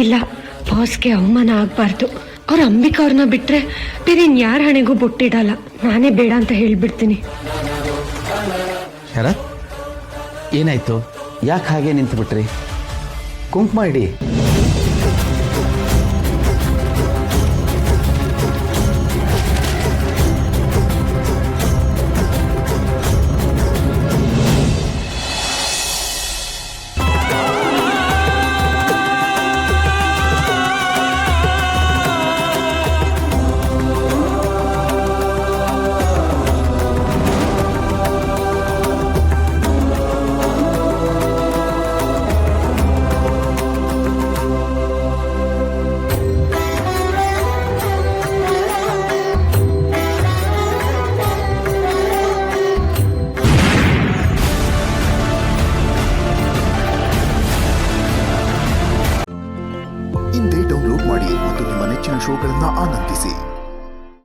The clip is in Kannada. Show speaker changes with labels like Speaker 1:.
Speaker 1: ಇಲ್ಲ, ಬಾಸ್ಗೆ ಅವಮಾನ ಆಗಬಾರ್ದು. ಅವ್ರ ಅಂಬಿಕಾ ಅವ್ರನ್ನ ಬಿಟ್ರೆ ಬೇರೆ ಇನ್ಯಾರ ಹಣೆಗೂ ಬೊಟ್ಟಿಡಲ್ಲ. ನಾನೇ ಬೇಡ ಅಂತ ಹೇಳ್ಬಿಡ್ತೀನಿ.
Speaker 2: ಶರತ್, ಏನಾಯ್ತು? ಯಾಕೆ ಹಾಗೆ ನಿಂತು ಬಿಟ್ರಿ? ಕುಂಕುಮ ಇಡಿ.
Speaker 3: ಇಂದೇ ಡೌನ್ಲೋಡ್ ಮಾಡಿ ಮತ್ತು ನಿಮ್ಮ ನೆಚ್ಚಿನ ಶೋಗಳನ್ನು ಆನಂದಿಸಿ.